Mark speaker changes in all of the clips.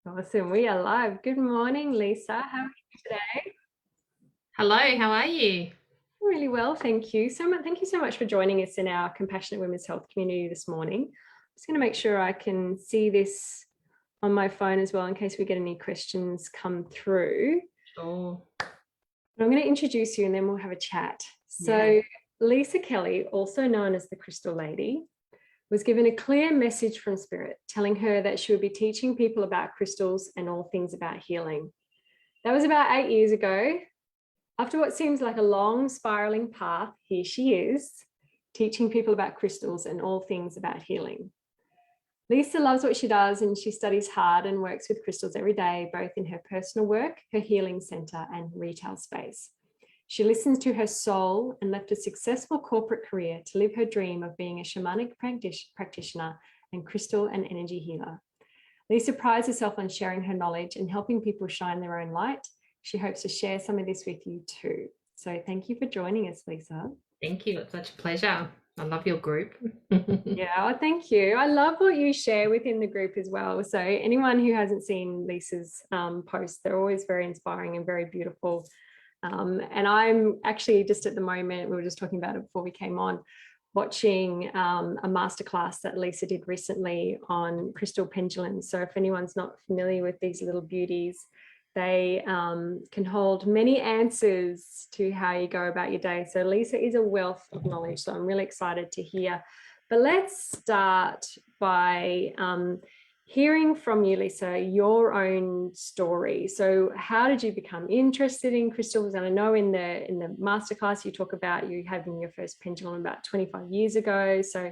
Speaker 1: Awesome. We are live. Good morning, Lisa. How are you today?
Speaker 2: Hello, how are you?
Speaker 1: Really well, thank you so much. Thank you so much for joining us in our Compassionate Women's Health community this morning. I'm just going to make sure I can see this on my phone as well in case we get any questions come through.
Speaker 2: Sure.
Speaker 1: I'm going to introduce you and then we'll have a chat.
Speaker 2: Yeah.
Speaker 1: So, Leisa Kelly, also known as the Crystal Lady, was given a clear message from Spirit telling her that she would be teaching people about crystals and all things about healing. That was about 8 years ago. After what seems like a long spiraling path, here she is, teaching people about crystals and all things about healing. Lisa loves what she does and she studies hard and works with crystals every day, both in her personal work, her healing center, and retail space. She listens to her soul and left a successful corporate career to live her dream of being a shamanic practitioner and crystal and energy healer. Lisa prides herself on sharing her knowledge and helping people shine their own light. She hopes to share some of this with you too. So thank you for joining us, Lisa.
Speaker 2: Thank you. It's such a pleasure. I love your group.
Speaker 1: Yeah, thank you. I love what you share within the group as well. So anyone who hasn't seen Lisa's posts, they're always very inspiring and very beautiful. And I'm actually just at the moment, we were just talking about it before we came on, watching a masterclass that Lisa did recently on crystal pendulums. So if anyone's not familiar with these little beauties, they can hold many answers to how you go about your day. So Lisa is a wealth of knowledge. So I'm really excited to hear. But let's start by hearing from you, Lisa, your own story. So how did you become interested in crystals? And I know in the masterclass you talk about you having your first pendulum about 25 years ago. So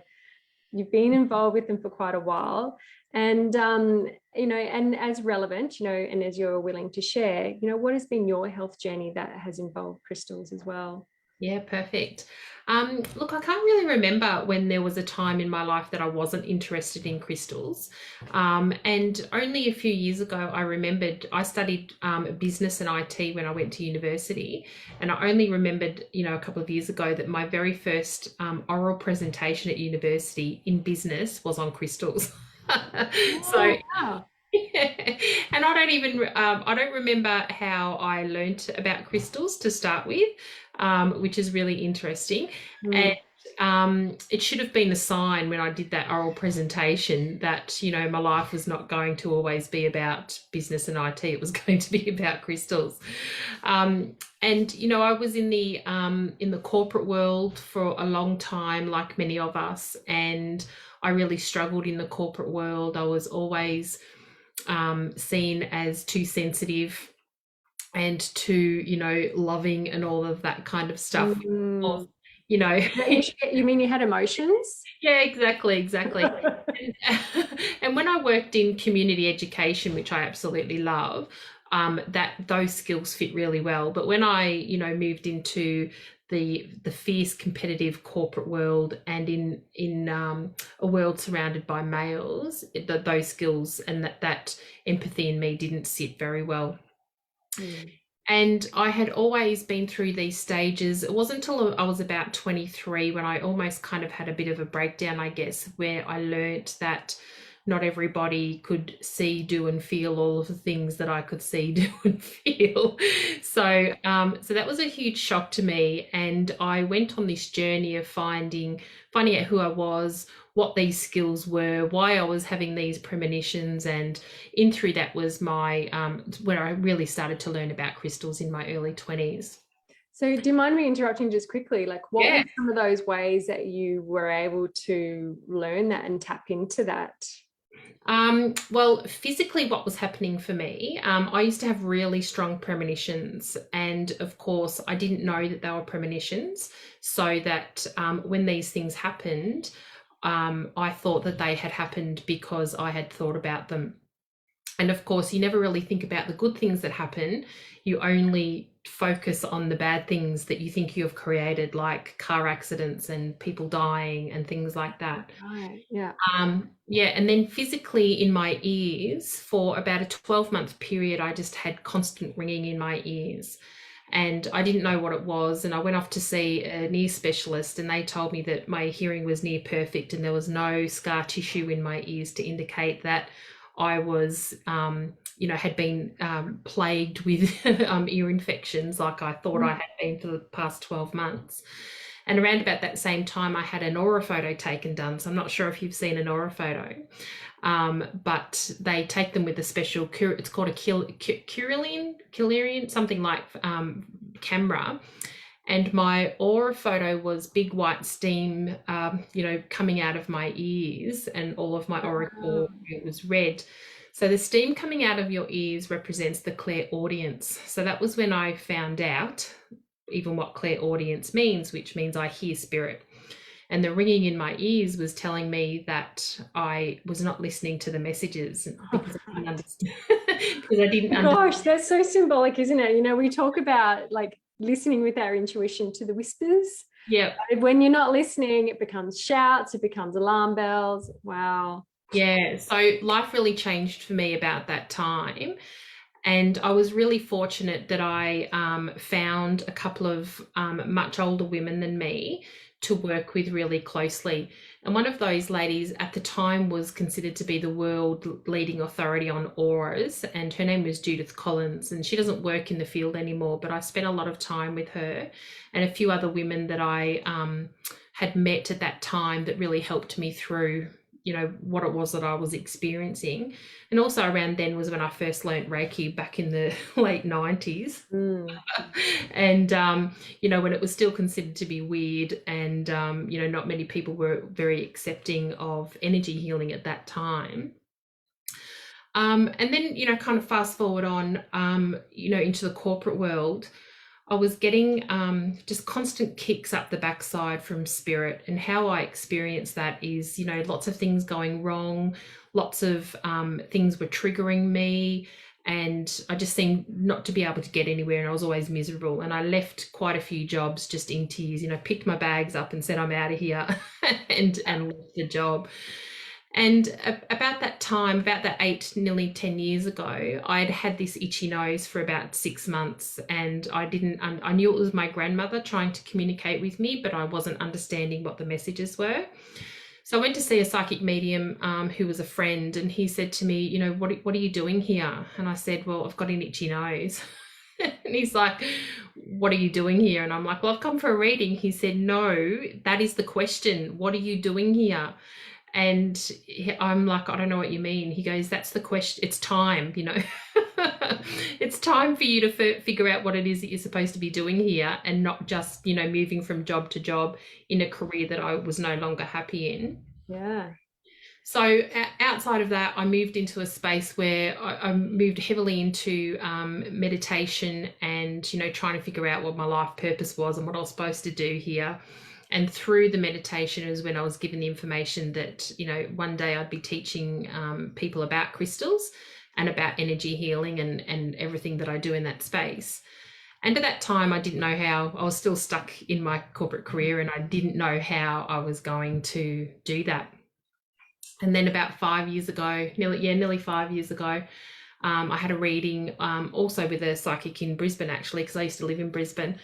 Speaker 1: you've been involved with them for quite a while. And, and as relevant, and as you're willing to share, what has been your health journey that has involved crystals as well?
Speaker 2: Yeah, perfect. Look, I can't really remember when there was a time in my life that I wasn't interested in crystals. And only a few years ago, I remembered I studied business and IT when I went to university. And I only remembered, a couple of years ago that my very first oral presentation at university in business was on crystals. So
Speaker 1: Oh, wow.
Speaker 2: yeah. And I don't remember how I learnt about crystals to start with, which is really interesting. And
Speaker 1: Mm.
Speaker 2: it should have been a sign when I did that oral presentation that, my life was not going to always be about business and IT. It was going to be about crystals. And I was in the corporate world for a long time, like many of us, and I really struggled in the corporate world. I was always seen as too sensitive and too, loving and all of that kind of stuff. Of,
Speaker 1: Mm.
Speaker 2: you know,
Speaker 1: You mean you had emotions?
Speaker 2: yeah, exactly. And, and when I worked in community education, which I absolutely love, that those skills fit really well. But when I, moved into the fierce competitive corporate world and in a world surrounded by males, those skills and that empathy in me didn't sit very well.
Speaker 1: Mm.
Speaker 2: And I had always been through these stages. It wasn't until I was about 23 when I almost kind of had a bit of a breakdown, I guess, where I learnt that not everybody could see, do, and feel all of the things that I could see, do, and feel. So that was a huge shock to me, and I went on this journey of finding out who I was, what these skills were, why I was having these premonitions, and in through that was my where I really started to learn about crystals in my early 20s.
Speaker 1: So do you mind me interrupting just quickly? Like what were
Speaker 2: Yeah.
Speaker 1: some of those ways that you were able to learn that and tap into that?
Speaker 2: Well, physically, what was happening for me, I used to have really strong premonitions. And of course, I didn't know that they were premonitions. So that when these things happened, I thought that they had happened because I had thought about them. And of course, you never really think about the good things that happen. You only focus on the bad things that you think you have created, like car accidents and people dying and things like that.
Speaker 1: Right. Yeah.
Speaker 2: Yeah, and then physically in my ears for about a 12-month period, I just had constant ringing in my ears. And I didn't know what it was. And I went off to see an ear specialist, and they told me that my hearing was near perfect and there was no scar tissue in my ears to indicate that I was, had been plagued with ear infections like I thought I had been for the past 12 months. And around about that same time, I had an aura photo taken done. So I'm not sure if you've seen an aura photo, but they take them with a special, it's called a Kirlian, something like camera. And my aura photo was big white steam, coming out of my ears, and all of my aura core was red. So the steam coming out of your ears represents the clairaudience. So that was when I found out even what clairaudience means, which means I hear spirit. And the ringing in my ears was telling me that I was not listening to the messages because I didn't understand. Because I didn't
Speaker 1: Gosh, that's so symbolic, isn't it? You know, we talk about like listening with our intuition to the whispers.
Speaker 2: Yeah.
Speaker 1: When you're not listening, it becomes shouts, it becomes alarm bells. Wow.
Speaker 2: Yeah. So life really changed for me about that time. And I was really fortunate that I found a couple of much older women than me to work with really closely. And one of those ladies at the time was considered to be the world leading authority on auras, and her name was Judith Collins. And she doesn't work in the field anymore, but I spent a lot of time with her and a few other women that I had met at that time that really helped me through what it was that I was experiencing. And also around then was when I first learned Reiki back in the late 90s. And when it was still considered to be weird, and not many people were very accepting of energy healing at that time. And then kind of fast forward on into the corporate world, I was getting just constant kicks up the backside from spirit. And how I experienced that is, lots of things going wrong, lots of things were triggering me, and I just seemed not to be able to get anywhere, and I was always miserable. And I left quite a few jobs just in tears, picked my bags up and said, I'm out of here, and left the job. And about that time, about that nearly 10 years ago, I'd had this itchy nose for about 6 months, and I knew it was my grandmother trying to communicate with me, but I wasn't understanding what the messages were. So I went to see a psychic medium who was a friend, and he said to me, what are you doing here? And I said, well, I've got an itchy nose. And he's like, what are you doing here? And I'm like, well, I've come for a reading. He said, no, that is the question. What are you doing here? And I'm like, I don't know what you mean. He goes, that's the question. It's time, it's time for you to figure out what it is that you're supposed to be doing here, and not just, moving from job to job in a career that I was no longer happy in.
Speaker 1: Yeah.
Speaker 2: So outside of that, I moved into a space where I moved heavily into meditation and, trying to figure out what my life purpose was and what I was supposed to do here. And through the meditation is when I was given the information that, one day I'd be teaching people about crystals and about energy healing and everything that I do in that space. And at that time, I didn't know how. I was still stuck in my corporate career, and I didn't know how I was going to do that. And then about 5 years ago, nearly 5 years ago, I had a reading also with a psychic in Brisbane, actually, because I used to live in Brisbane.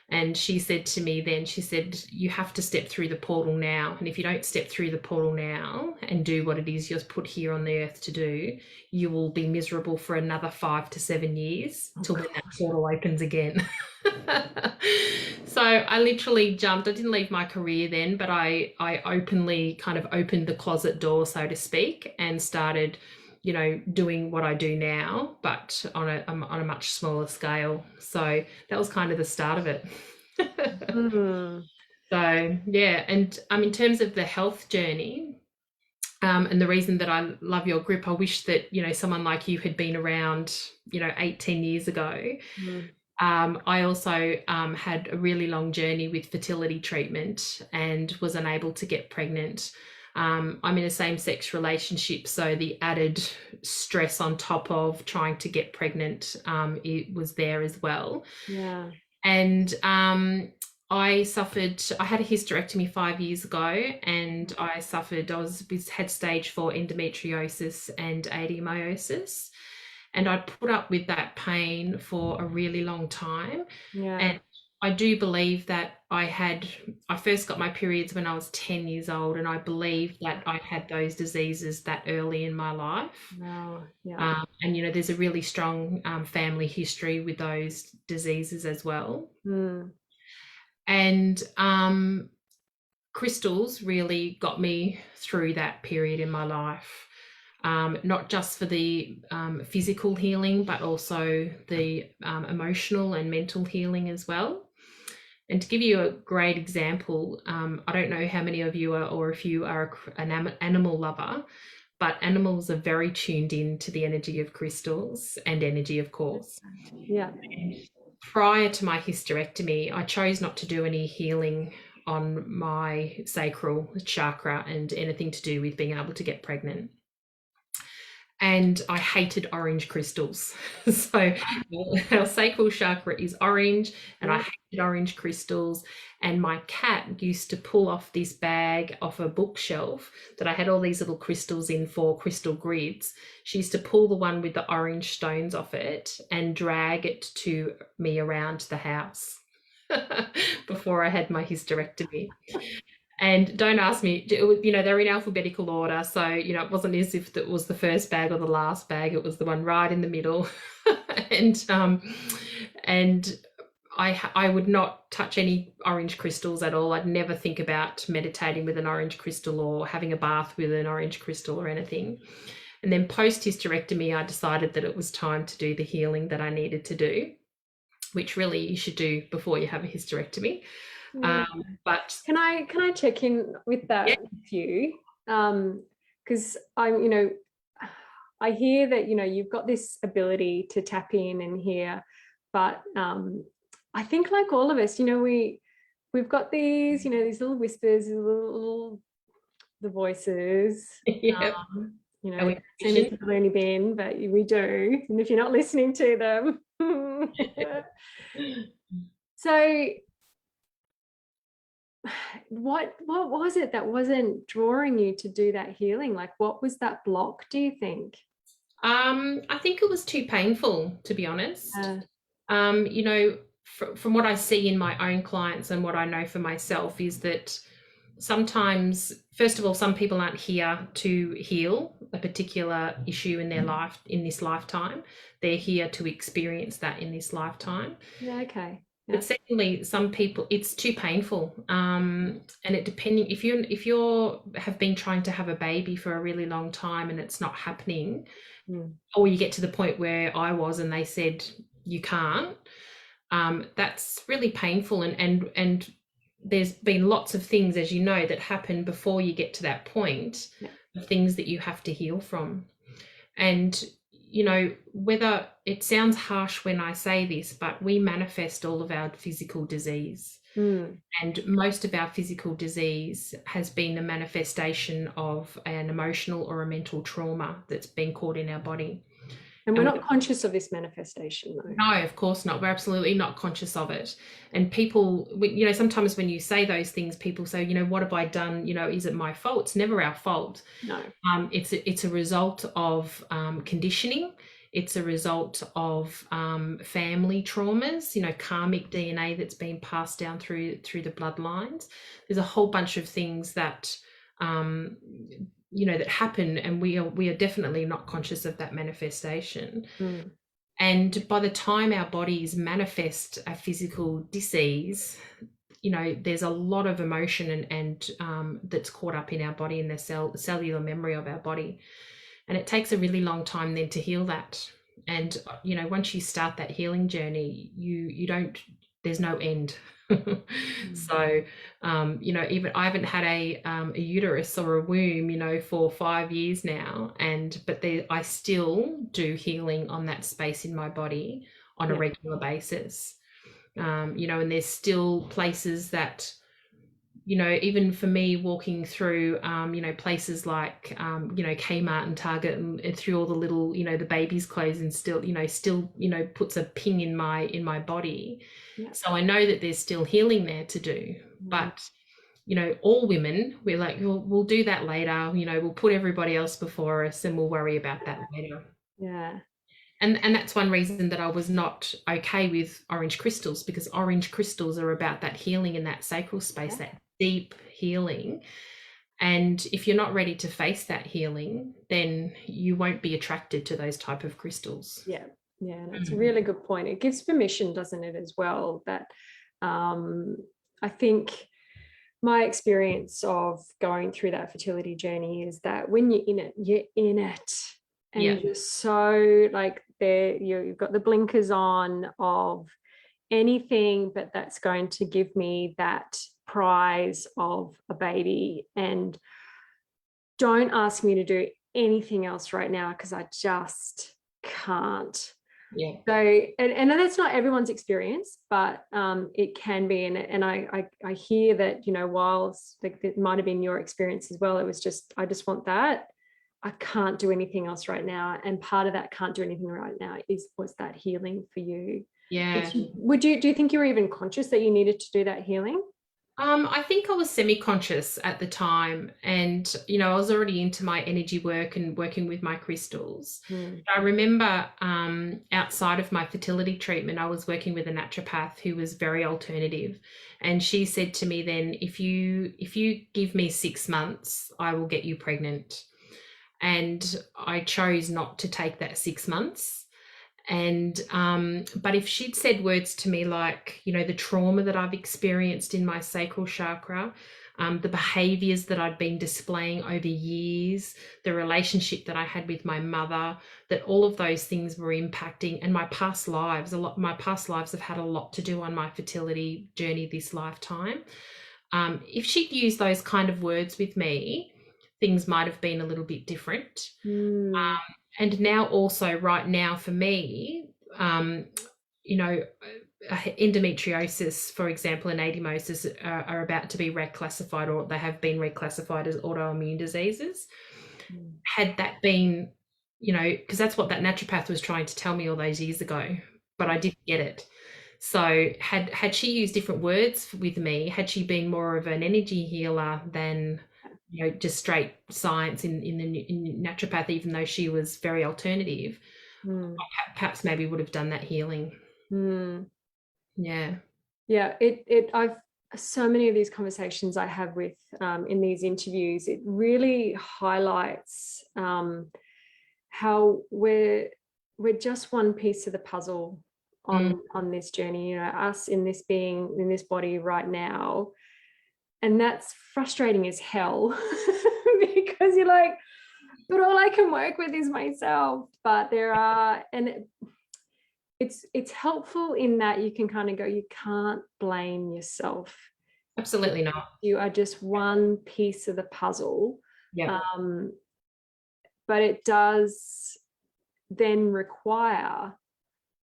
Speaker 2: And she said to me then, she said, you have to step through the portal now. And if you don't step through the portal now and do what it is you're put here on the earth to do, you will be miserable for another 5 to 7 years till when that portal opens again. So I literally jumped. I didn't leave my career then, but I openly kind of opened the closet door, so to speak, and started doing what I do now, but on a much smaller scale. So that was kind of the start of it. So yeah, and in terms of the health journey, and the reason that I love your group, I wish that someone like you had been around 8-10 years ago. I also had a really long journey with fertility treatment and was unable to get pregnant. I'm in a same-sex relationship, so the added stress on top of trying to get pregnant, it was there as well.
Speaker 1: Yeah.
Speaker 2: And I had a hysterectomy 5 years ago, and I had stage 4 endometriosis and adenomyosis. And I'd put up with that pain for a really long time.
Speaker 1: Yeah.
Speaker 2: And I do believe that I first got my periods when I was 10 years old, and I believe that I had those diseases that early in my life.
Speaker 1: Wow. Yeah.
Speaker 2: And, there's a really strong family history with those diseases as well.
Speaker 1: Mm.
Speaker 2: And crystals really got me through that period in my life. Not just for the physical healing, but also the emotional and mental healing as well. And to give you a great example, I don't know how many of you are, or if you are an animal lover, but animals are very tuned in to the energy of crystals and energy, of course.
Speaker 1: Yeah.
Speaker 2: Prior to my hysterectomy, I chose not to do any healing on my sacral chakra and anything to do with being able to get pregnant. And I hated orange crystals. So our sacral chakra is orange, and I hated orange crystals. And my cat used to pull off this bag off a bookshelf that I had all these little crystals in for crystal grids. She used to pull the one with the orange stones off it and drag it to me around the house before I had my hysterectomy. And don't ask me, they're in alphabetical order. So, it wasn't as if it was the first bag or the last bag. It was the one right in the middle. and I would not touch any orange crystals at all. I'd never think about meditating with an orange crystal or having a bath with an orange crystal or anything. And then post hysterectomy, I decided that it was time to do the healing that I needed to do, which really you should do before you have a hysterectomy.
Speaker 1: Yeah.
Speaker 2: But
Speaker 1: can I check in with that with you? Because I hear that you've got this ability to tap in and hear, but I think like all of us, we've got these these little whispers, the voices.
Speaker 2: yeah.
Speaker 1: Same as the loony bin, but we do, and if you're not listening to them. So what was it that wasn't drawing you to do that healing? Like, what was that block, do you think?
Speaker 2: I think it was too painful, to be honest. From what I see in my own clients and what I know for myself is that sometimes, first of all, some people aren't here to heal a particular issue in their life in this lifetime. They're here to experience that in this lifetime.
Speaker 1: Yeah, okay. Yeah.
Speaker 2: But secondly, some people, it's too painful. And it depending, if you have been trying to have a baby for a really long time and it's not happening, or you get to the point where I was and they said you can't, that's really painful. And there's been lots of things, as you know, that happen before you get to that point, of things that you have to heal from. And whether it sounds harsh when I say this, but we manifest all of our physical disease. And most of our physical disease has been a manifestation of an emotional or a mental trauma that's been caught in our body.
Speaker 1: And we're not conscious of this manifestation, though.
Speaker 2: No, of course not. We're absolutely not conscious of it. And people, sometimes when you say those things, people say, what have I done? Is it my fault? It's never our fault.
Speaker 1: No.
Speaker 2: It's a result of conditioning. It's a result of family traumas, karmic DNA that's been passed down through the bloodlines. There's a whole bunch of things that that happen, and we are definitely not conscious of that manifestation. And by the time our bodies manifest a physical disease, there's a lot of emotion and that's caught up in our body, in the cellular memory of our body, and it takes a really long time then to heal that. And once you start that healing journey, you don't, there's no end. So even I haven't had a uterus or a womb for 5 years now, but I still do healing on that space in my body on a regular basis. And there's still places that even for me walking through places like Kmart and Target and through all the little the baby's clothes, and still puts a ping in my body. So I know that there's still healing there to do. But all women, we're like, we'll do that later, we'll put everybody else before us and we'll worry about that later. And that's one reason that I was not okay with orange crystals, because orange crystals are about that healing in that sacral space,
Speaker 1: Yeah.
Speaker 2: that deep healing. And if you're not ready to face that healing, then you won't be attracted to those type of crystals.
Speaker 1: Yeah, yeah, that's a
Speaker 2: Mm.
Speaker 1: really good point. It gives permission, doesn't it, as well, that I think my experience of going through that fertility journey is that when you're in it, you're in it. And
Speaker 2: Yeah.
Speaker 1: you're so like there, you've got the blinkers on of anything, but that's going to give me that prize of a baby. And don't ask me to do anything else right now because I just can't.
Speaker 2: Yeah.
Speaker 1: So, and that's not everyone's experience, but it can be. And I hear that, you know, whilst like it might have been your experience as well, it was just, I just want that. I can't do anything else right now. And part of that can't do anything right now was that healing for you.
Speaker 2: Yeah.
Speaker 1: Do you think you were even conscious that you needed to do that healing?
Speaker 2: I think I was semi-conscious at the time, and I was already into my energy work and working with my crystals. I remember outside of my fertility treatment, I was working with a naturopath who was very alternative, and she said to me then, if you give me 6 months, I will get you pregnant. And I chose not to take that 6 months. And but if she'd said words to me like, the trauma that I've experienced in my sacral chakra, the behaviors that I'd been displaying over years, the relationship that I had with my mother, that all of those things were impacting, and my past lives, my past lives have had a lot to do on my fertility journey this lifetime. If she'd used those kind of words with me, things might have been a little bit different. And now also right now for me, endometriosis, for example, and adenomyosis are about to be reclassified, or they have been reclassified as autoimmune diseases. Had that been, because that's what that naturopath was trying to tell me all those years ago, but I didn't get it. So had she used different words with me, had she been more of an energy healer than just straight science in naturopathy, even though she was very alternative, perhaps maybe would have done that healing. Yeah.
Speaker 1: I've so many of these conversations I have with in these interviews, it really highlights how we're just one piece of the puzzle on this journey, us in this being, in this body right now. And that's frustrating as hell because you're like, but all I can work with is myself. But it's helpful in that you can kind of go, you can't blame yourself.
Speaker 2: Absolutely not.
Speaker 1: You are just one piece of the puzzle.
Speaker 2: Yeah.
Speaker 1: But it does then require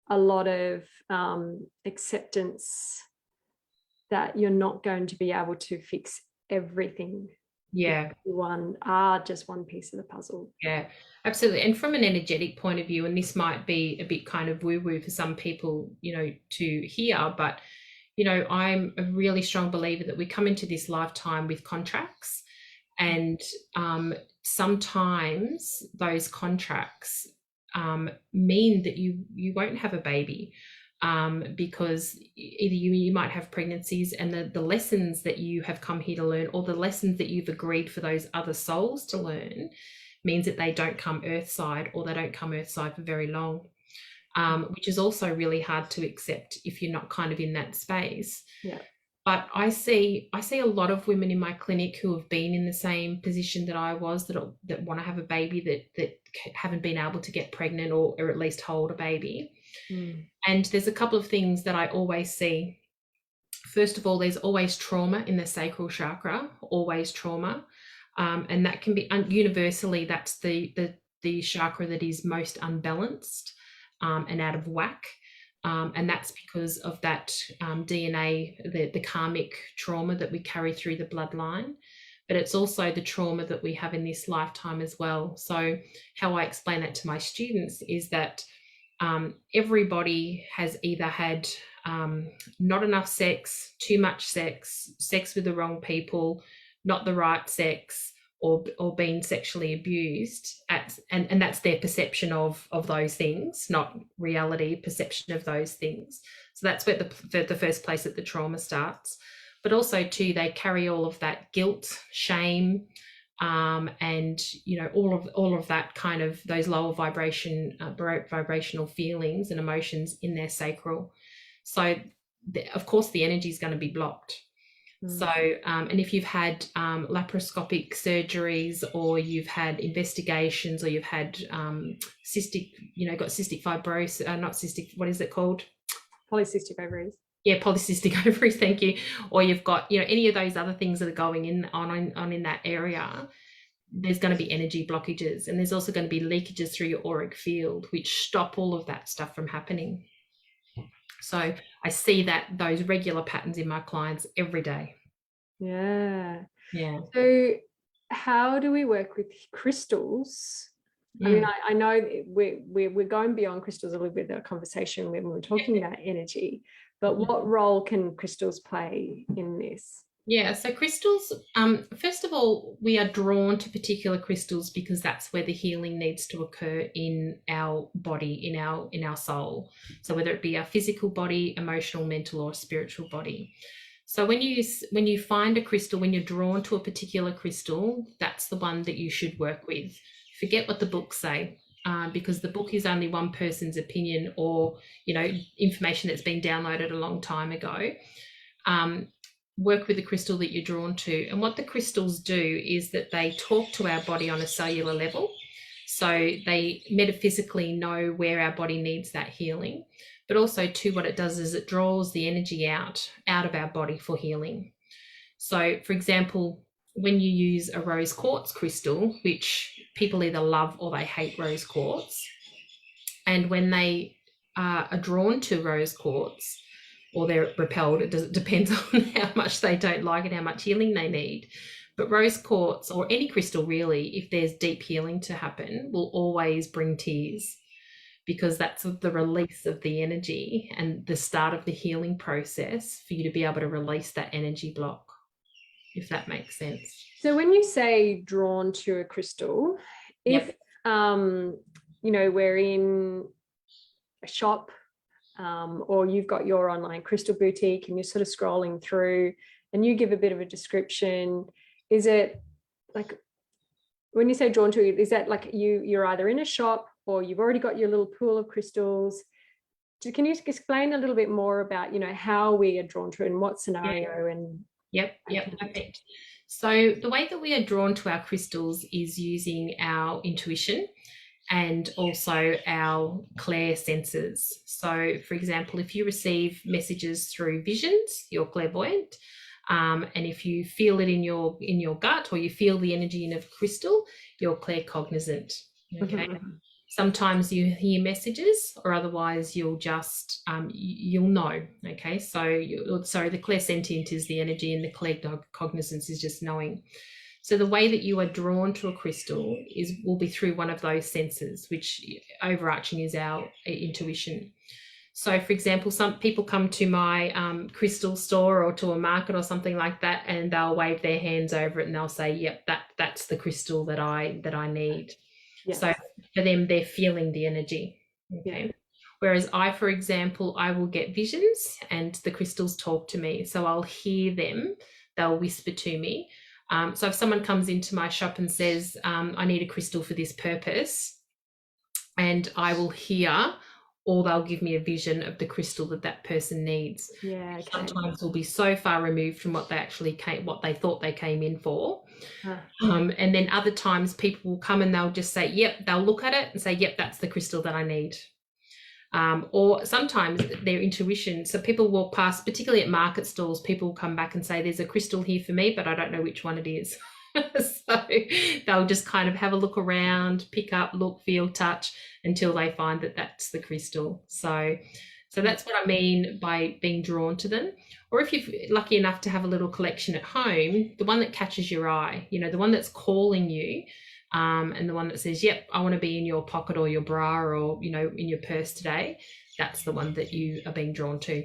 Speaker 1: a lot of acceptance that you're not going to be able to fix everything.
Speaker 2: Yeah.
Speaker 1: You are just one piece of the puzzle.
Speaker 2: Yeah, absolutely. And from an energetic point of view, and this might be a bit kind of woo-woo for some people, to hear, but, I'm a really strong believer that we come into this lifetime with contracts, and sometimes those contracts mean that you won't have a baby. Because either you might have pregnancies, and the lessons that you have come here to learn, or the lessons that you've agreed for those other souls to learn, means that they don't come earthside, or they don't come earthside for very long, which is also really hard to accept if you're not kind of in that space.
Speaker 1: Yeah.
Speaker 2: But I see a lot of women in my clinic who have been in the same position that I was, that want to have a baby, that haven't been able to get pregnant, or at least hold a baby. And there's a couple of things that I always see. First of all, there's always trauma in the sacral chakra, always trauma. And that can be universally, that's the chakra that is most unbalanced and out of whack. And that's because of that DNA, the karmic trauma that we carry through the bloodline. But it's also the trauma that we have in this lifetime as well. So how I explain that to my students is that everybody has either had not enough sex, too much sex, sex with the wrong people, not the right sex, or been sexually abused and that's their perception of those things, not reality perception of those things. So that's where the first place that the trauma starts. But also too, they carry all of that guilt, shame, and all of that kind of those lower vibrational feelings and emotions in their sacral. So of course the energy is going to be blocked. So, and if you've had laparoscopic surgeries, or you've had investigations, or you've had cystic, got cystic fibrosis, not cystic, what is it called?
Speaker 1: Polycystic ovaries.
Speaker 2: Yeah, polycystic ovaries, thank you. Or you've got, any of those other things that are going on in that area, there's going to be energy blockages, and there's also going to be leakages through your auric field, which stop all of that stuff from happening. So I see those regular patterns in my clients every day.
Speaker 1: Yeah.
Speaker 2: Yeah.
Speaker 1: So how do we work with crystals? I mean, I know we're going beyond crystals a little bit in our conversation when we're talking about energy, but what role can crystals play in this?
Speaker 2: Yeah, so crystals, first of all, we are drawn to particular crystals because that's where the healing needs to occur in our body, in our soul. So whether it be our physical body, emotional, mental, or spiritual body. So when you find a crystal, when you're drawn to a particular crystal, that's the one that you should work with. Forget what the books say, because the book is only one person's opinion, or information that's been downloaded a long time ago. Work with the crystal that you're drawn to. And what the crystals do is that they talk to our body on a cellular level. So they metaphysically know where our body needs that healing. But also too, what it does is it draws the energy out of our body for healing. So for example, when you use a rose quartz crystal, which people either love or they hate rose quartz, and when they are drawn to rose quartz, or they're repelled, it depends on how much they don't like and how much healing they need. But rose quartz, or any crystal really, if there's deep healing to happen, will always bring tears, because that's the release of the energy and the start of the healing process for you to be able to release that energy block, if that makes sense.
Speaker 1: So when you say drawn to a crystal, if we're in a shop, or you've got your online crystal boutique and you're sort of scrolling through and you give a bit of a description, is it like, when you say drawn to it, is that like you're either in a shop or you've already got your little pool of crystals? Can you explain a little bit more about, how we are drawn to it and what scenario? And
Speaker 2: Yep, perfect. So the way that we are drawn to our crystals is using our intuition and also our clair senses. So for example, if you receive messages through visions, you're clairvoyant. And if you feel it in your gut, or you feel the energy in a crystal, you're claircognizant. Okay. Sometimes you hear messages, or otherwise you'll just you'll know. Okay. So the clairsentient is the energy, and the claircognizance is just knowing. So the way that you are drawn to a crystal will be through one of those senses, which overarching is our intuition. So for example, some people come to my crystal store or to a market or something like that, and they'll wave their hands over it and they'll say, yep, that's the crystal that I need. Yes. So for them, they're feeling the energy. Okay. Yeah. Whereas for example, I will get visions and the crystals talk to me. So I'll hear them, they'll whisper to me. So if someone comes into my shop and says, I need a crystal for this purpose, and I will hear, or they'll give me a vision of the crystal that person needs.
Speaker 1: Yeah. Okay.
Speaker 2: Sometimes will be so far removed from what they thought they came in for. And then other times people will come and they'll just say, yep, they'll look at it and say, yep, that's the crystal that I need. Or sometimes their intuition. So people walk past, particularly at market stalls, people will come back and say, there's a crystal here for me, but I don't know which one it is. So they'll just kind of have a look around, pick up, look, feel, touch, until they find that that's the crystal. So that's what I mean by being drawn to them. Or if you're lucky enough to have a little collection at home, the one that catches your eye, the one that's calling you, and the one that says, yep, I want to be in your pocket or your bra or, in your purse today, that's the one that you are being drawn to.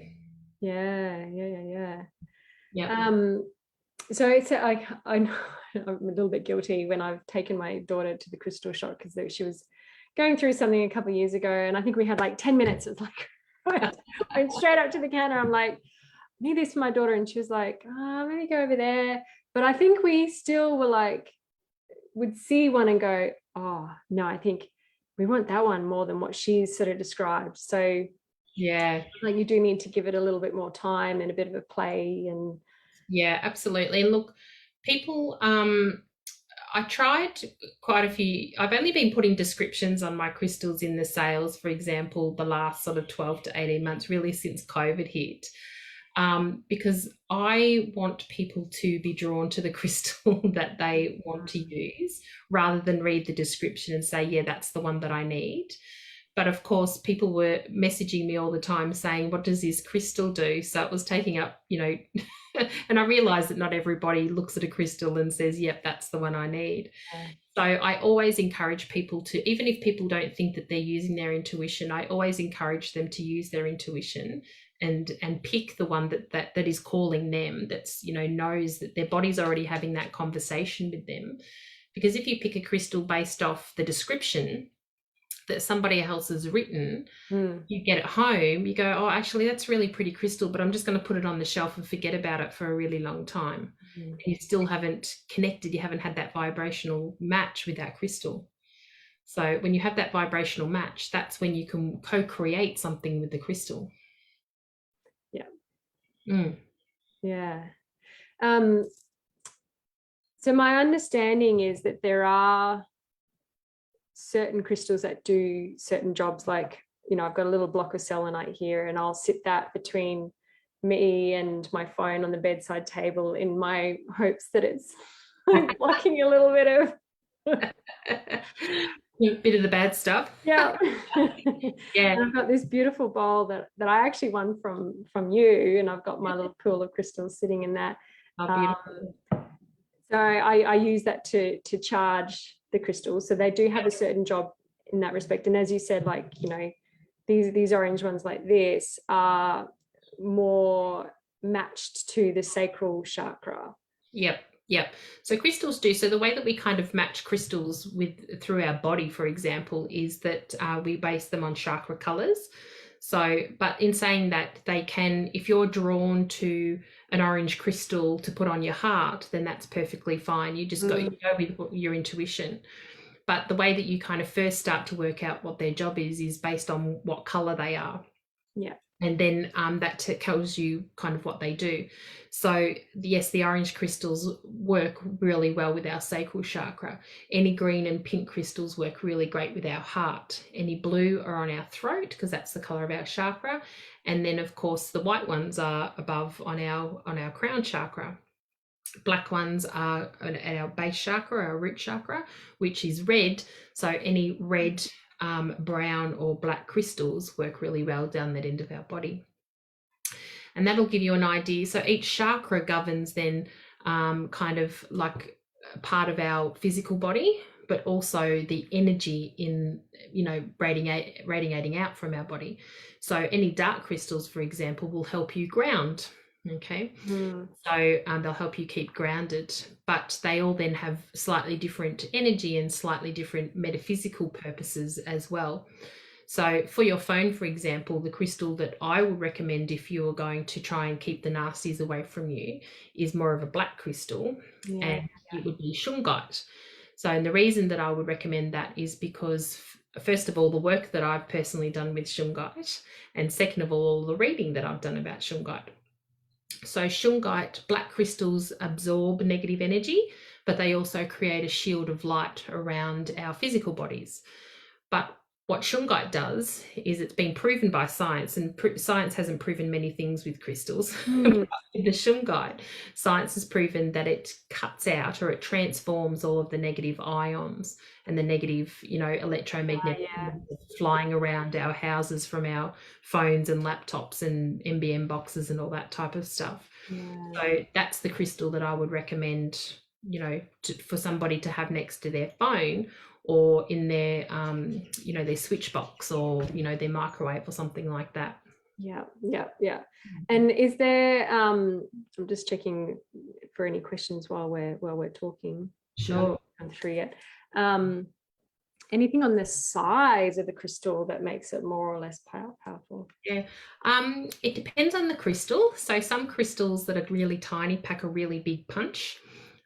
Speaker 1: Yeah.
Speaker 2: Yeah.
Speaker 1: So it's like, I'm a little bit guilty when I've taken my daughter to the crystal shop because she was going through something a couple of years ago, and I think we had like 10 minutes. It's like went straight up to the counter. I'm like, I need this for my daughter, and she was like, maybe go over there. But I think we still were like, would see one and go, oh no, I think we want that one more than what she's sort of described. So
Speaker 2: Yeah.
Speaker 1: like you do need to give it a little bit more time and a bit of a play. And
Speaker 2: Yeah, absolutely. And look, people, I tried quite a few. I've only been putting descriptions on my crystals in the sales, for example, the last sort of 12 to 18 months, really since COVID hit, because I want people to be drawn to the crystal that they want to use rather than read the description and say, yeah, that's the one that I need. But of course, people were messaging me all the time saying, what does this crystal do? So it was taking up, and I realized that not everybody looks at a crystal and says, yep, that's the one I need. So I always encourage people to, even if people don't think that they're using their intuition, I always encourage them to use their intuition and pick the one that is calling them, that's, knows that their body's already having that conversation with them. Because if you pick a crystal based off the description that somebody else has written, you get it home, you go, oh, actually, that's really pretty crystal, but I'm just going to put it on the shelf and forget about it for a really long time. And you still haven't connected, you haven't had that vibrational match with that crystal. So when you have that vibrational match, that's when you can co-create something with the crystal.
Speaker 1: Yeah. So my understanding is that there are certain crystals that do certain jobs, like, I've got a little block of selenite here, and I'll sit that between me and my phone on the bedside table in my hopes that it's blocking a little bit of
Speaker 2: a bit of the bad stuff.
Speaker 1: Yeah.
Speaker 2: Yeah.
Speaker 1: And I've got this beautiful bowl that I actually won from you, and I've got my little pool of crystals sitting in that.
Speaker 2: Oh, beautiful.
Speaker 1: So I use that to charge the crystals. So they do have a certain job in that respect. And as you said, like, these orange ones like this are more matched to the sacral chakra.
Speaker 2: Yep. So crystals do. So the way that we kind of match crystals through our body, for example, is that we base them on chakra colors. So, but in saying that, they can, if you're drawn to an orange crystal to put on your heart, then that's perfectly fine. You just you go with your intuition. But the way that you kind of first start to work out what their job is based on what color they are.
Speaker 1: Yeah.
Speaker 2: And then that tells you kind of what they do. So yes, the orange crystals work really well with our sacral chakra. Any green and pink crystals work really great with our heart. Any blue are on our throat, because that's the color of our chakra. And then of course the white ones are above on our crown chakra. Black ones are at our base chakra, our root chakra, which is red. So any red, brown or black crystals work really well down that end of our body. And that'll give you an idea. So each chakra governs then kind of like part of our physical body, but also the energy in, radiating out from our body. So any dark crystals, for example, will help you ground. Okay. So they'll help you keep grounded, but they all then have slightly different energy and slightly different metaphysical purposes as well. So for your phone, for example, the crystal that I would recommend if you're going to try and keep the nasties away from you is more of a black crystal, and it would be shungite. So, and the reason that I would recommend that is because, first of all, the work that I've personally done with shungite, and second of all, the reading that I've done about shungite. So shungite, black crystals absorb negative energy, but they also create a shield of light around our physical bodies. But what shungite does is, it's been proven by science, and science hasn't proven many things with crystals. With the shungite, science has proven that it cuts out, or it transforms all of the negative ions and the negative, electromagnetic flying around our houses from our phones and laptops and NBN boxes and all that type of stuff. So that's the crystal that I would recommend, for somebody to have next to their phone, or in their, their switch box, or, their microwave or something like that.
Speaker 1: Yeah. And is there, I'm just checking for any questions while we're talking.
Speaker 2: Sure.
Speaker 1: Come through yet. Anything on the size of the crystal that makes it more or less powerful?
Speaker 2: Yeah, it depends on the crystal. So some crystals that are really tiny pack a really big punch,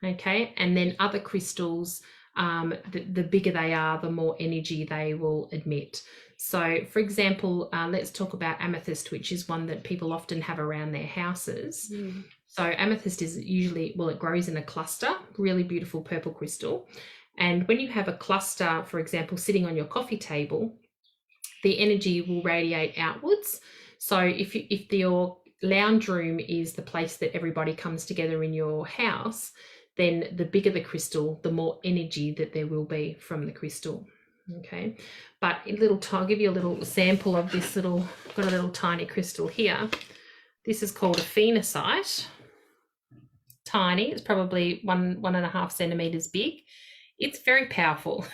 Speaker 2: okay, and then other crystals, the bigger they are, the more energy they will emit. So, for example, let's talk about amethyst, which is one that people often have around their houses. So amethyst is usually, well, it grows in a cluster, really beautiful purple crystal. And when you have a cluster, for example, sitting on your coffee table, the energy will radiate outwards. So if your lounge room is the place that everybody comes together in your house, then the bigger the crystal, the more energy that there will be from the crystal. Okay, but I'll give you a little sample of this got a little tiny crystal here. This is called a phenocite. Tiny, it's probably 1.5 centimeters big. It's very powerful.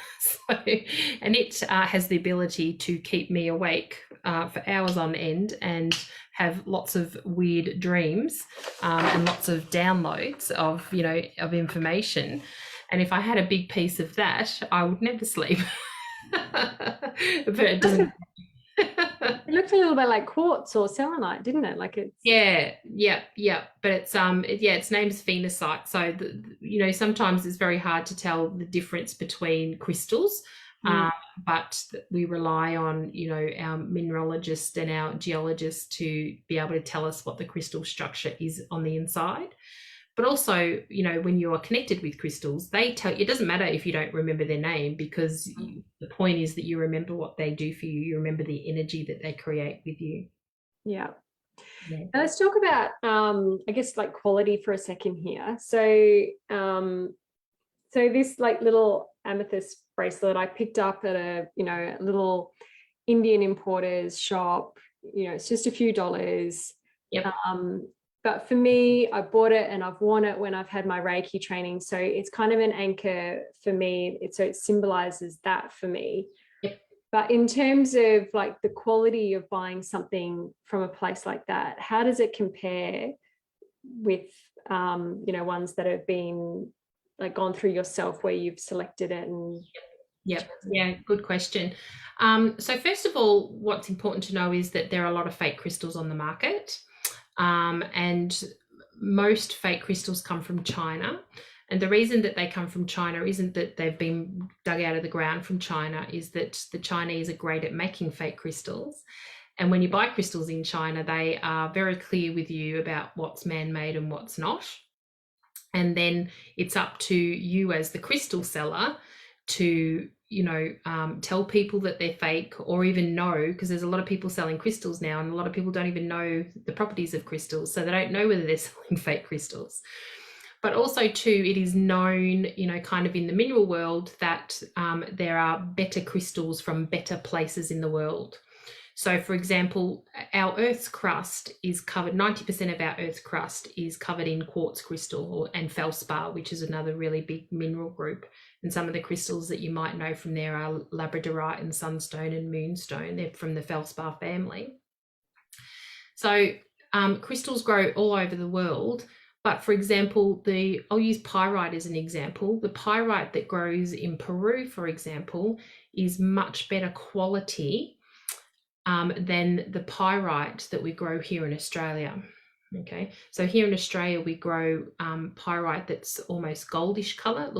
Speaker 2: And it has the ability to keep me awake for hours on end and have lots of weird dreams and lots of downloads of information. And if I had a big piece of that, I would never sleep. But it doesn't.
Speaker 1: It looked a little bit like quartz or selenite, didn't it? Like it's
Speaker 2: but it's its name's phenocite. So sometimes it's very hard to tell the difference between crystals, but we rely on our mineralogists and our geologists to be able to tell us what the crystal structure is on the inside. But also, when you are connected with crystals, they tell you, it doesn't matter if you don't remember their name, because the point is that you remember what they do for you. You remember the energy that they create with you.
Speaker 1: Yeah. Now let's talk about, I guess, like quality for a second here. So this like little amethyst bracelet I picked up at a little Indian importer's shop. It's just a few dollars.
Speaker 2: Yep.
Speaker 1: But for me, I bought it and I've worn it when I've had my Reiki training. So it's kind of an anchor for me. So it symbolizes that for me.
Speaker 2: Yep.
Speaker 1: But in terms of like the quality of buying something from a place like that, how does it compare with, ones that have been like gone through yourself where you've selected it? And
Speaker 2: yeah, good question. So first of all, what's important to know is that there are a lot of fake crystals on the market. And most fake crystals come from China. And the reason that they come from China isn't that they've been dug out of the ground from China, is that the Chinese are great at making fake crystals. And when you buy crystals in China, they are very clear with you about what's man-made and what's not. And then it's up to you as the crystal seller to tell people that they're fake, or even know, because there's a lot of people selling crystals now and a lot of people don't even know the properties of crystals, so they don't know whether they're selling fake crystals. But also too, it is known, kind of in the mineral world, that there are better crystals from better places in the world. So for example, our Earth's crust is covered, 90% of our Earth's crust is covered in quartz crystal and feldspar, which is another really big mineral group. And some of the crystals that you might know from there are labradorite and sunstone and moonstone. They're from the feldspar family. So crystals grow all over the world. But for example, I'll use pyrite as an example. The pyrite that grows in Peru, for example, is much better quality than the pyrite that we grow here in Australia. Okay, so here in Australia we grow pyrite that's almost goldish color.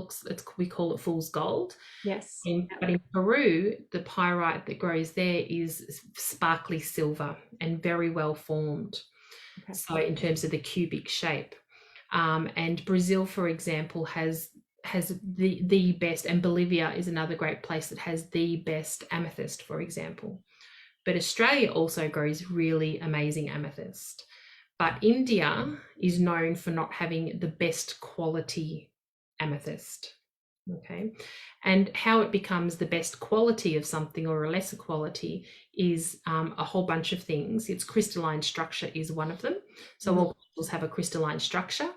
Speaker 2: We call it fool's gold.
Speaker 1: Yes.
Speaker 2: But in Peru, the pyrite that grows there is sparkly silver and very well formed. Okay. So in terms of the cubic shape, and Brazil, for example, has the best, and Bolivia is another great place that has the best amethyst, for example. But Australia also grows really amazing amethyst. But India is known for not having the best quality amethyst. Okay. And how it becomes the best quality of something or a lesser quality is a whole bunch of things. Its crystalline structure is one of them. So all crystals have a crystalline structure.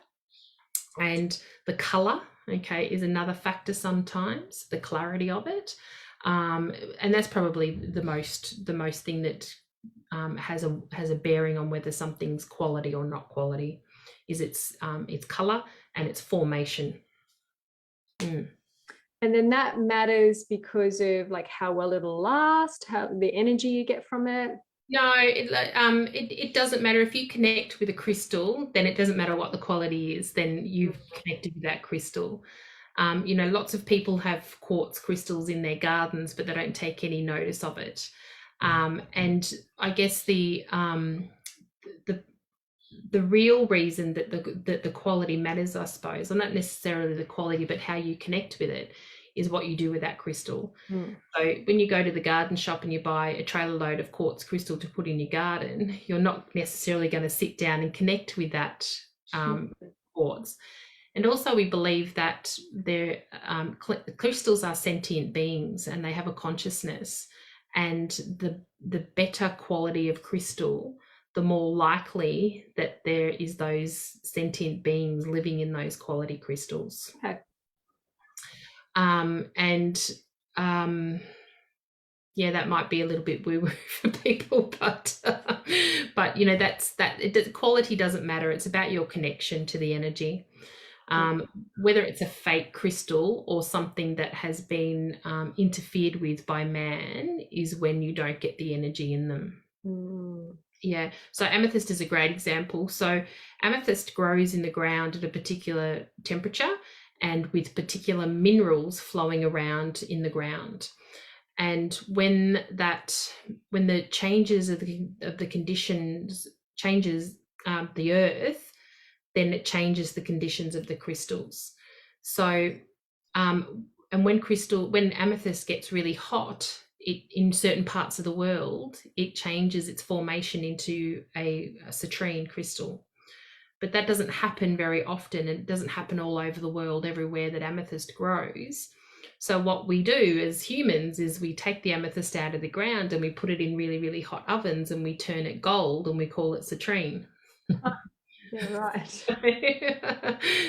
Speaker 2: And the color, okay, is another factor sometimes, the clarity of it. And that's probably the most thing that has a bearing on whether something's quality or not quality, is its color and its formation.
Speaker 1: And then that matters because of like how well it'll last, how the energy you get from it.
Speaker 2: No, it doesn't matter. If you connect with a crystal, then it doesn't matter what the quality is, then you've connected with that crystal. Lots of people have quartz crystals in their gardens, but they don't take any notice of it. And I guess the real reason that the quality matters, I suppose, or not necessarily the quality, but how you connect with it, is what you do with that crystal. So when you go to the garden shop and you buy a trailer load of quartz crystal to put in your garden, you're not necessarily going to sit down and connect with that quartz. And also we believe that crystals are sentient beings and they have a consciousness, and the better quality of crystal, the more likely that there is those sentient beings living in those quality crystals.
Speaker 1: Okay.
Speaker 2: Yeah, that might be a little bit woo-woo for people, but quality doesn't matter. It's about your connection to the energy. Whether it's a fake crystal or something that has been interfered with by man is when you don't get the energy in them. Yeah, so amethyst is a great example. So amethyst grows in the ground at a particular temperature and with particular minerals flowing around in the ground. And when the changes of the conditions changes the earth, then it changes the conditions of the crystals. So and when amethyst gets really hot, in certain parts of the world, it changes its formation into a citrine crystal. But that doesn't happen very often, and it doesn't happen all over the world everywhere that amethyst grows. So what we do as humans is we take the amethyst out of the ground and we put it in really, really hot ovens and we turn it gold and we call it citrine.
Speaker 1: Yeah, right.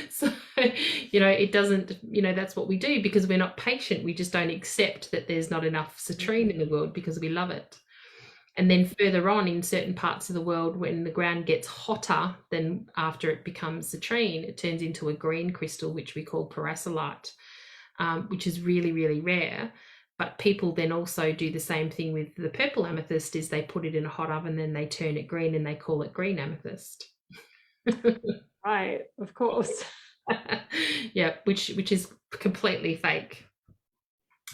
Speaker 2: So, it doesn't, that's what we do because we're not patient. We just don't accept that there's not enough citrine in the world because we love it. And then further on in certain parts of the world, when the ground gets hotter, then after it becomes citrine, it turns into a green crystal, which we call parasolite, which is really, really rare. But people then also do the same thing with the purple amethyst, is they put it in a hot oven, then they turn it green and they call it green amethyst.
Speaker 1: Right, of course.
Speaker 2: Yeah, which is completely fake.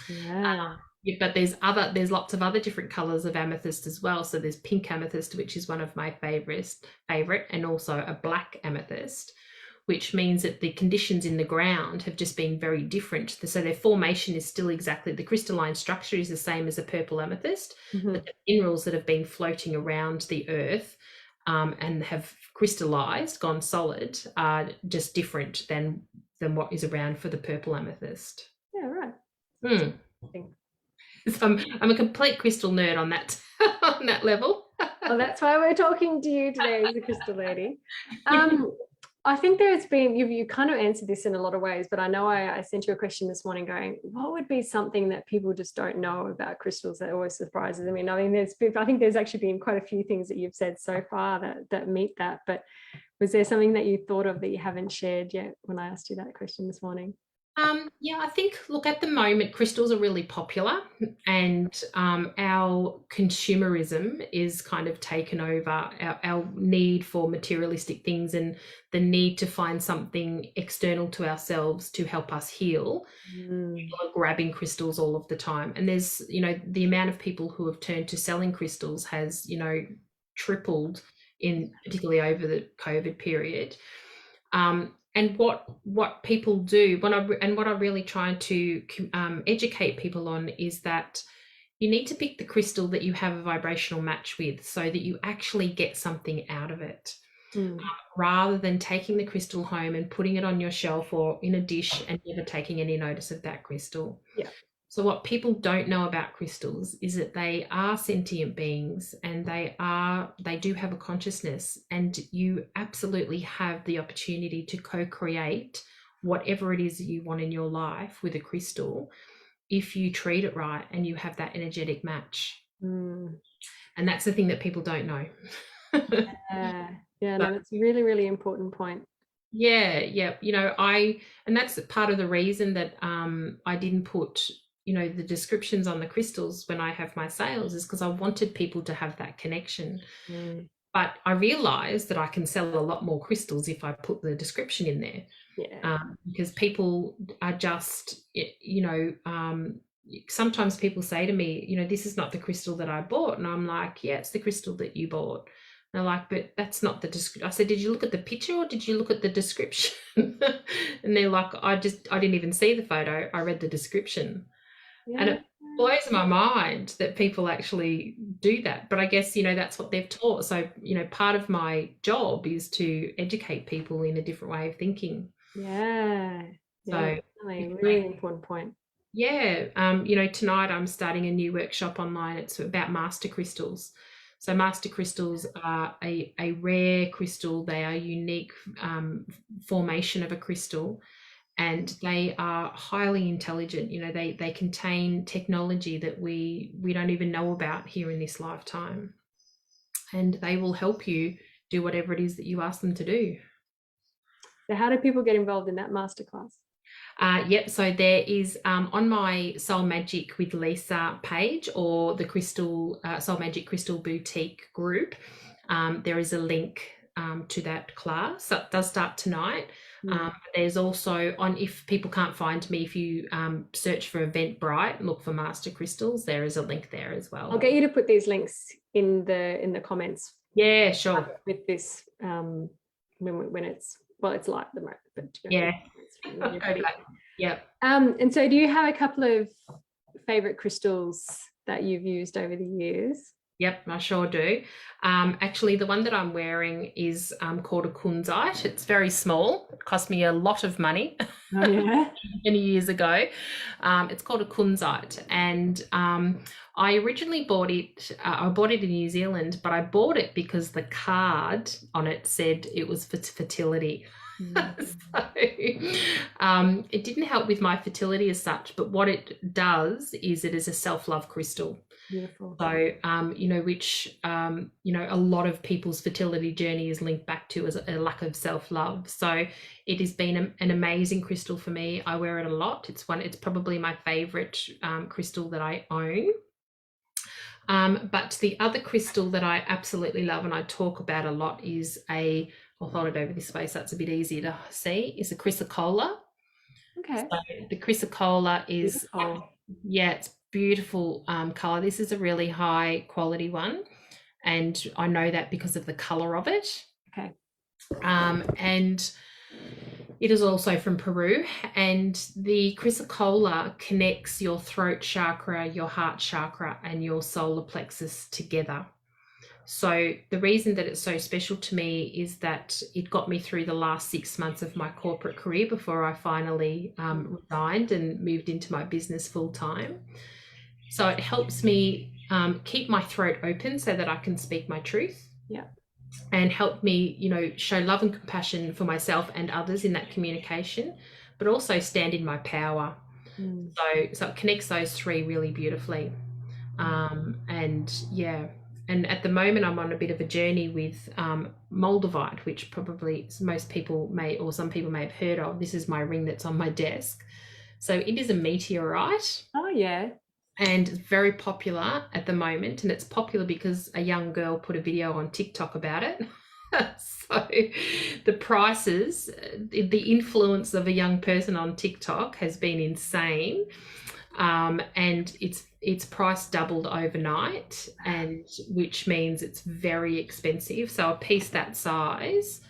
Speaker 1: Yeah.
Speaker 2: But there's lots of other different colors of amethyst as well. So there's pink amethyst, which is one of my favorite, and also a black amethyst, which means that the conditions in the ground have just been very different. So their formation is still exactly, the crystalline structure is the same as a purple amethyst, but the minerals that have been floating around the earth and have crystallized, gone solid, are just different than what is around for the purple amethyst.
Speaker 1: Yeah, right.
Speaker 2: So I'm a complete crystal nerd on that on that level.
Speaker 1: Well, that's why we're talking to you today as a crystal lady. I think there's been, you kind of answered this in a lot of ways, but I know I sent you a question this morning going, what would be something that people just don't know about crystals that always surprises them? I think there's actually been quite a few things that you've said so far that meet that, but was there something that you thought of that you haven't shared yet when I asked you that question this morning?
Speaker 2: Yeah, I think, look, at the moment, crystals are really popular, and our consumerism is kind of taken over, our need for materialistic things and the need to find something external to ourselves to help us heal. People are grabbing crystals all of the time. And there's, the amount of people who have turned to selling crystals has, tripled particularly over the COVID period. And what people do, what I really try to educate people on is that you need to pick the crystal that you have a vibrational match with, so that you actually get something out of it, rather than taking the crystal home and putting it on your shelf or in a dish and never taking any notice of that crystal.
Speaker 1: Yeah.
Speaker 2: So what people don't know about crystals is that they are sentient beings, and they do have a consciousness, and you absolutely have the opportunity to co-create whatever it is that you want in your life with a crystal if you treat it right and you have that energetic match.
Speaker 1: Mm.
Speaker 2: And that's the thing that people don't know.
Speaker 1: Yeah. Yeah,
Speaker 2: So,
Speaker 1: no, that's a really, really important point.
Speaker 2: yeah, and that's part of the reason that I didn't put, the descriptions on the crystals when I have my sales, is because I wanted people to have that connection.
Speaker 1: Mm.
Speaker 2: But I realized that I can sell a lot more crystals if I put the description in there.
Speaker 1: Yeah.
Speaker 2: Because people are just, sometimes people say to me, this is not the crystal that I bought. And I'm like, yeah, it's the crystal that you bought. And they're like, but that's not the description. I said, did you look at the picture or did you look at the description? And they're like, I didn't even see the photo. I read the description. And
Speaker 1: Yeah.
Speaker 2: it blows my mind that people actually do that. But I guess, that's what they've taught. So, part of my job is to educate people in a different way of thinking.
Speaker 1: Yeah. Yeah,
Speaker 2: So,
Speaker 1: definitely. Really important point.
Speaker 2: yeah, tonight I'm starting a new workshop online. It's about master crystals. So master crystals are a rare crystal. They are unique formation of a crystal, and they are highly intelligent. They contain technology that we don't even know about here in this lifetime, and they will help you do whatever it is that you ask them to do.
Speaker 1: So how do people get involved in that masterclass?
Speaker 2: Yep, so there is on my Soul Magic with Leisa page, or the Soul Magic Crystal Boutique group, there is a link to that class. So it does start tonight. There's also, if people can't find me, if you search for Eventbrite, look for Master Crystals, there is a link there as well.
Speaker 1: I'll get you to put these links in the comments.
Speaker 2: Yeah, sure.
Speaker 1: With this when it's live at the moment, but
Speaker 2: yeah. Yep.
Speaker 1: And so do you have a couple of favorite crystals that you've used over the years?
Speaker 2: Yep, I sure do. Actually, the one that I'm wearing is called a kunzite. It's very small. It cost me a lot of money.
Speaker 1: Oh, yeah.
Speaker 2: Many years ago. It's called a kunzite, and I originally bought it. I bought it in New Zealand, but I bought it because the card on it said it was for fertility. So it didn't help with my fertility as such, but what it does is it is a self-love crystal.
Speaker 1: Beautiful.
Speaker 2: So, which, a lot of people's fertility journey is linked back to as a lack of self-love. So it has been an amazing crystal for me. I wear it a lot. It's probably my favorite crystal that I own. But the other crystal that I absolutely love and I talk about a lot is I'll hold it over this way so it's a bit easier to see, is a chrysocolla.
Speaker 1: Okay.
Speaker 2: So the chrysocolla is,
Speaker 1: beautiful.
Speaker 2: Yeah, it's beautiful color. This is a really high quality one, and I know that because of the color of it.
Speaker 1: Okay.
Speaker 2: And it is also from Peru, and the chrysocolla connects your throat chakra, your heart chakra, and your solar plexus together. So the reason that it's so special to me is that it got me through the last 6 months of my corporate career before I finally resigned and moved into my business full time. So it helps me keep my throat open so that I can speak my truth.
Speaker 1: Yeah.
Speaker 2: And help me, show love and compassion for myself and others in that communication, but also stand in my power. So it connects those three really beautifully. And at the moment I'm on a bit of a journey with moldavite, which probably most people some people may have heard of. This is my ring that's on my desk. So it is a meteorite.
Speaker 1: Oh, yeah.
Speaker 2: And it's very popular at the moment, and it's popular because a young girl put a video on TikTok about it. So the prices, the influence of a young person on TikTok has been insane, and its price doubled overnight, and which means it's very expensive. So a piece that size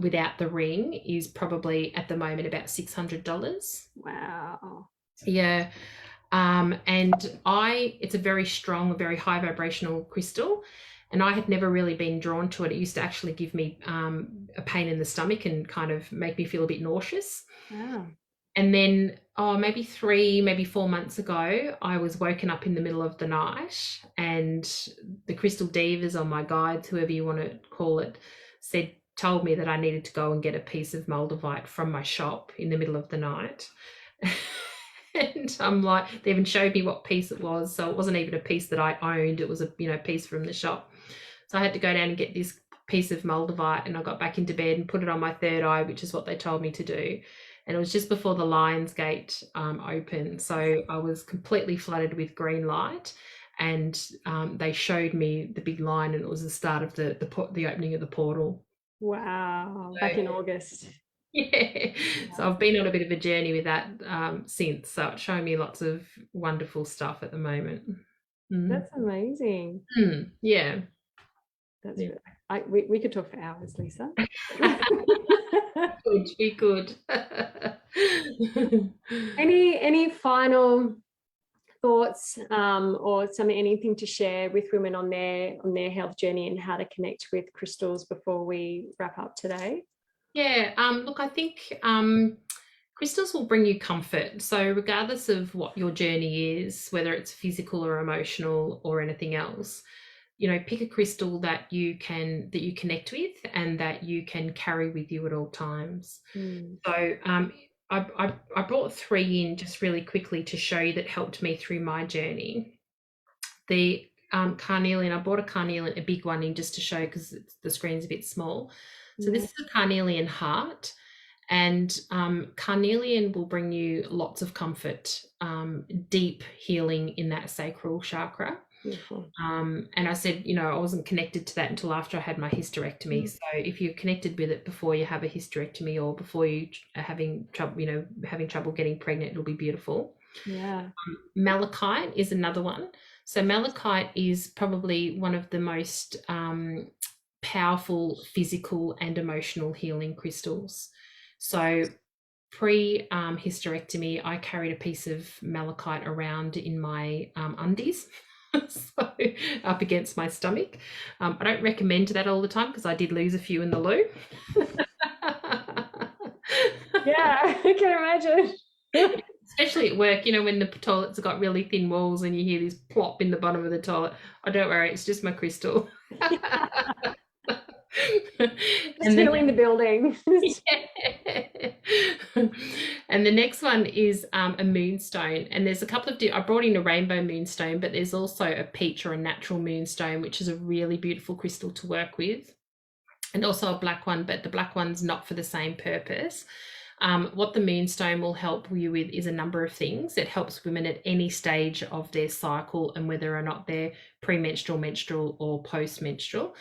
Speaker 2: without the ring is probably at the moment about $600.
Speaker 1: Wow.
Speaker 2: Yeah. And it's a very strong, very high vibrational crystal, and I had never really been drawn to it. It used to actually give me a pain in the stomach and kind of make me feel a bit nauseous.
Speaker 1: Wow.
Speaker 2: And then, maybe 3, maybe 4 months ago, I was woken up in the middle of the night, and the crystal divas, or my guides, whoever you want to call it, told me that I needed to go and get a piece of moldavite from my shop in the middle of the night. And I'm like, they even showed me what piece it was. So it wasn't even a piece that I owned. It was a, piece from the shop. So I had to go down and get this piece of Moldavite, and I got back into bed and put it on my third eye, which is what they told me to do. And it was just before the Lions Gate opened. So I was completely flooded with green light. And they showed me the big line, and it was the start of the opening of the portal.
Speaker 1: Wow.
Speaker 2: So,
Speaker 1: Back in August.
Speaker 2: yeah. So I've been on a bit of a journey with that since. So it's showing me lots of wonderful stuff at the moment.
Speaker 1: That's amazing.
Speaker 2: Yeah.
Speaker 1: That's
Speaker 2: Yeah.
Speaker 1: we could talk for hours, Leisa.
Speaker 2: Good, be good.
Speaker 1: Any final thoughts or anything to share with women on their health journey and how to connect with crystals before we wrap up today?
Speaker 2: Yeah, look, I think crystals will bring you comfort. So regardless of what your journey is, whether it's physical or emotional or anything else, pick a crystal that you connect with and that you can carry with you at all times. So I brought 3 in just really quickly to show you that helped me through my journey. The carnelian, I bought a carnelian, a big one in just to show because the screen's a bit small. So this is a carnelian heart, and carnelian will bring you lots of comfort, deep healing in that sacral chakra.
Speaker 1: Beautiful.
Speaker 2: And I said, I wasn't connected to that until after I had my hysterectomy. So if you're connected with it before you have a hysterectomy or before you are having trouble getting pregnant, it'll be beautiful.
Speaker 1: Yeah.
Speaker 2: Malachite is another one. So malachite is probably one of the most powerful physical and emotional healing crystals. So pre-hysterectomy, I carried a piece of malachite around in my undies. So up against my stomach. I don't recommend that all the time because I did lose a few in the loo.
Speaker 1: Yeah, I can imagine.
Speaker 2: Especially at work, when the toilets have got really thin walls and you hear this plop in the bottom of the toilet. Oh, don't worry, it's just my crystal.
Speaker 1: Just healing the building.
Speaker 2: And the next one is a moonstone, and there's a couple of I brought in a rainbow moonstone, but there's also a peach or a natural moonstone, which is a really beautiful crystal to work with, and also a black one, but the black one's not for the same purpose. What the moonstone will help you with is a number of things. It helps women at any stage of their cycle, and whether or not they're premenstrual, menstrual, or postmenstrual.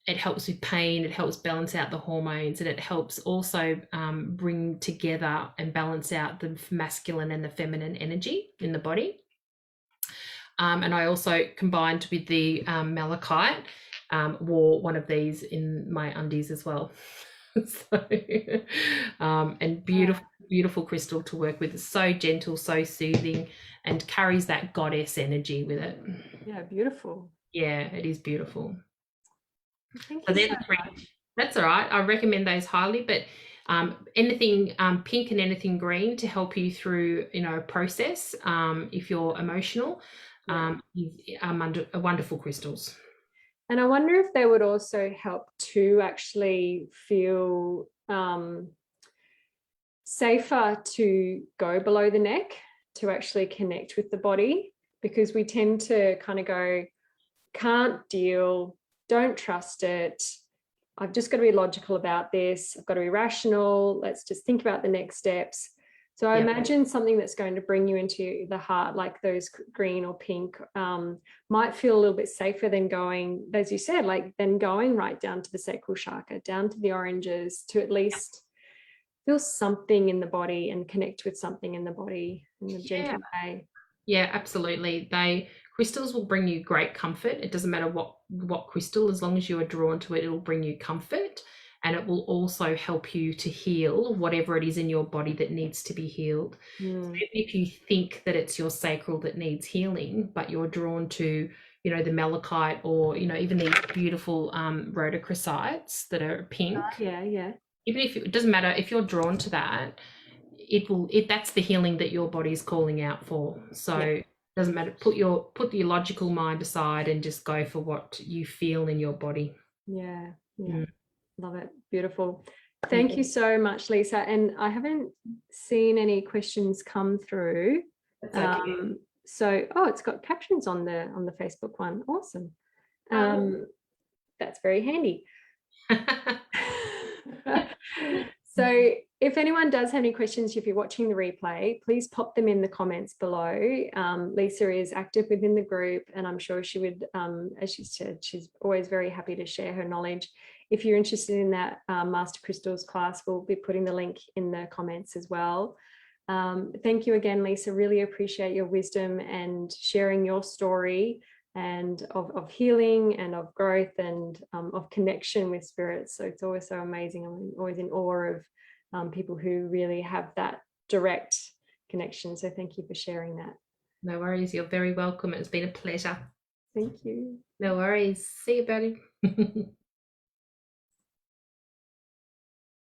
Speaker 2: It helps with pain, it helps balance out the hormones, and it helps also bring together and balance out the masculine and the feminine energy in the body. And I also, combined with the malachite, wore one of these in my undies as well. So, and beautiful crystal to work with. It's so gentle, so soothing, and carries that goddess energy with it.
Speaker 1: Yeah, beautiful.
Speaker 2: Yeah, it is beautiful.
Speaker 1: Thank
Speaker 2: So
Speaker 1: you
Speaker 2: they're
Speaker 1: so
Speaker 2: the 3.
Speaker 1: much.
Speaker 2: That's all right. I recommend those highly, but anything pink and anything green to help you through, a process. If you're emotional, are wonderful crystals.
Speaker 1: And I wonder if they would also help to actually feel safer to go below the neck, to actually connect with the body, because we tend to kind of go, can't deal, don't trust it. I've just got to be logical about this. I've got to be rational. Let's just think about the next steps. So I imagine something that's going to bring you into the heart, like those green or pink, might feel a little bit safer than going, as you said, than going right down to the sacral chakra, down to the oranges, to at least feel something in the body and connect with something in the body in a gentle way.
Speaker 2: Yeah, absolutely. Crystals will bring you great comfort. It doesn't matter what crystal, as long as you are drawn to it, it will bring you comfort. And it will also help you to heal whatever it is in your body that needs to be healed. So if you think that it's your sacral that needs healing, but you're drawn to, the malachite or, even these beautiful rhodochrosites that are pink.
Speaker 1: Yeah.
Speaker 2: Even if it doesn't matter, if you're drawn to that, that's the healing that your body is calling out for. So it doesn't matter. Put your logical mind aside and just go for what you feel in your body.
Speaker 1: Yeah. Love it. Beautiful. Thank you so much, Leisa. And I haven't seen any questions come through.
Speaker 2: That's okay.
Speaker 1: So, it's got captions on the Facebook one. Awesome. That's very handy. So if anyone does have any questions, if you're watching the replay, please pop them in the comments below. Leisa is active within the group, and I'm sure she would, as she said, she's always very happy to share her knowledge. If you're interested in that Master Crystals class, we'll be putting the link in the comments as well. Thank you again, Leisa. Really appreciate your wisdom and sharing your story and of healing and of growth and of connection with spirits. So it's always so amazing. I'm always in awe of people who really have that direct connection. So thank you for sharing that.
Speaker 2: No worries. You're very welcome. It's been a pleasure.
Speaker 1: Thank you.
Speaker 2: No worries. See you, buddy.